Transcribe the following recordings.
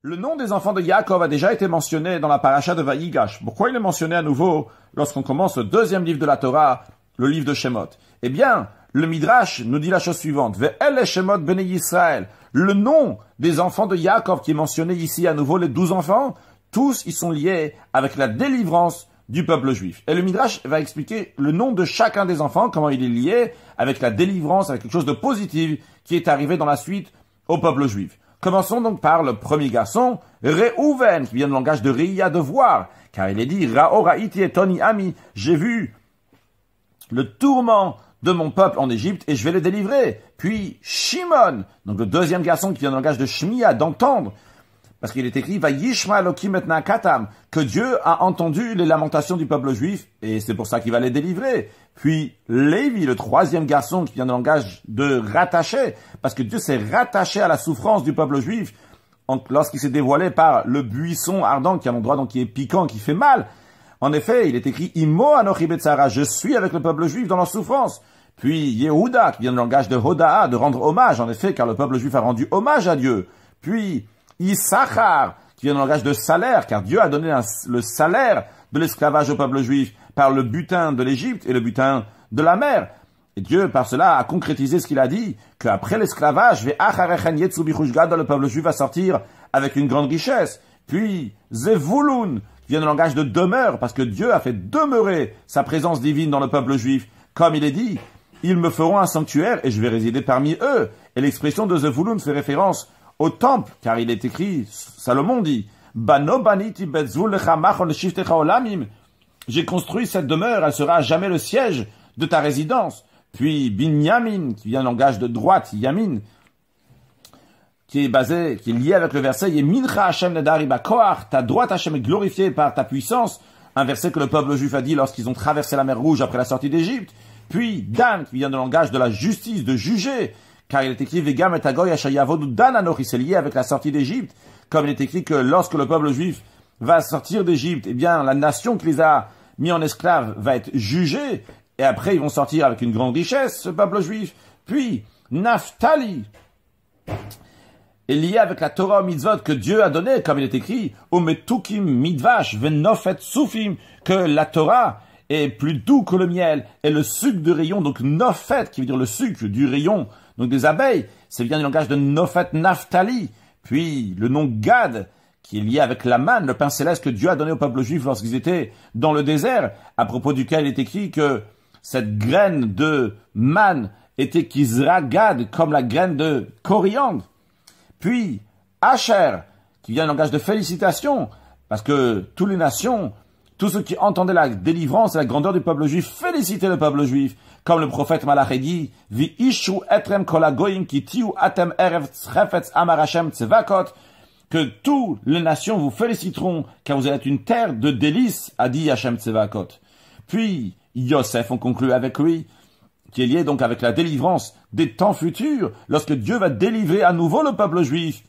Le nom des enfants de Yaakov a déjà été mentionné dans la paracha de Vayigash. Pourquoi il est mentionné à nouveau lorsqu'on commence le deuxième livre de la Torah, le livre de Shemot? Eh bien, le Midrash nous dit la chose suivante. Ve'el Shemot bnei Yisrael. Le nom des enfants de Yaakov qui est mentionné ici à nouveau, les 12 enfants, tous ils sont liés avec la délivrance du peuple juif. Et le Midrash va expliquer le nom de chacun des enfants, comment il est lié avec la délivrance, avec quelque chose de positif qui est arrivé dans la suite au peuple juif. Commençons donc par le premier garçon, Réhouven, qui vient du langage de Réia, de voir, car il est dit, Ra'o ra'iti et toni ami, j'ai vu le tourment de mon peuple en Égypte et je vais les délivrer. Puis Shimon, donc le deuxième garçon qui vient du langage de Shmiya, d'entendre, parce qu'il est écrit, va Yishma Elokim et Nakatam, que Dieu a entendu les lamentations du peuple juif, et c'est pour ça qu'il va les délivrer. Puis Lévi, le troisième garçon qui vient du langage de rattaché, parce que Dieu s'est rattaché à la souffrance du peuple juif, lorsqu'il s'est dévoilé par le buisson ardent, qui est un endroit donc qui est piquant, qui fait mal. En effet, il est écrit, Imo Anochi Betzara, je suis avec le peuple juif dans leur souffrance. Puis Yehuda, qui vient du langage de Hoda'a, de rendre hommage, en effet, car le peuple juif a rendu hommage à Dieu. Puis Issachar, qui vient du langage de salaire, car Dieu a donné le salaire de l'esclavage au peuple juif par le butin de l'Égypte et le butin de la mer. Et Dieu, par cela, a concrétisé ce qu'il a dit, qu'après l'esclavage, le peuple juif va sortir avec une grande richesse. Puis Zevulun, qui vient du langage de demeure, parce que Dieu a fait demeurer sa présence divine dans le peuple juif. Comme il est dit, ils me feront un sanctuaire et je vais résider parmi eux. Et l'expression de Zevulun fait référence au temple, car il est écrit, Salomon dit, j'ai construit cette demeure, elle sera jamais le siège de ta résidence. Puis Binyamin, qui vient du langage de droite, Yamin, qui est lié avec le verset, Yemincha Hashem nedari bakoach, ta droite Hashem est glorifiée par ta puissance, un verset que le peuple juif a dit lorsqu'ils ont traversé la mer Rouge après la sortie d'Égypte. Puis Dan, qui vient du langage de la justice, de juger, car il est écrit Vegam et Agoy Ashayavodu Dan Anochi, c'est lié avec la sortie d'Égypte, comme il est écrit que lorsque le peuple juif va sortir d'Égypte, eh bien la nation qui les a mis en esclaves va être jugée, et après ils vont sortir avec une grande richesse, ce peuple juif. Puis Naphtali est lié avec la Torah mitzvot que Dieu a donné, comme il est écrit Ometukim midvash venofet sufim, que la Torah est plus doux que le miel, et le sucre de rayon, donc nofet, qui veut dire le sucre du rayon, donc des abeilles, c'est bien du langage de Nofet Naphtali. Puis le nom Gad, qui est lié avec la manne, le pain céleste que Dieu a donné au peuple juif lorsqu'ils étaient dans le désert, à propos duquel il est écrit que cette graine de manne était Kizra Gad, comme la graine de coriandre. Puis Asher, qui vient du langage de félicitations, parce que toutes les nations, tous ceux qui entendaient la délivrance et la grandeur du peuple juif félicitaient le peuple juif, comme le prophète Malachie dit, Vi ishu etrem kol hagoyim ki tiu atem erev chefetz amar Hashem tzevakot, que toutes les nations vous féliciteront, car vous êtes une terre de délices, a dit Hashem tzevakot. Puis Yosef, on conclut avec lui, qui est lié donc avec la délivrance des temps futurs, lorsque Dieu va délivrer à nouveau le peuple juif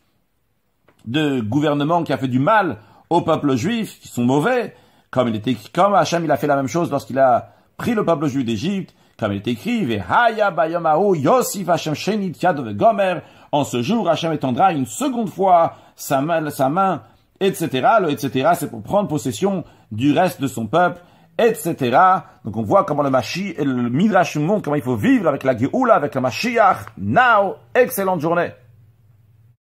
de gouvernements qui a fait du mal au peuple juif, qui sont mauvais, comme Hashem il a fait la même chose lorsqu'il a pris le peuple juif d'Égypte, comme il est écrit, Vehaya bayamahu Yosif Hashem shenit yad vegomer, en ce jour Hashem étendra une seconde fois sa main, etc. Le etc. c'est pour prendre possession du reste de son peuple, etc. Donc on voit comment le Mashiach et le Midrash montrent comment il faut vivre avec la Géoula, avec le Mashiach. Now, excellente journée.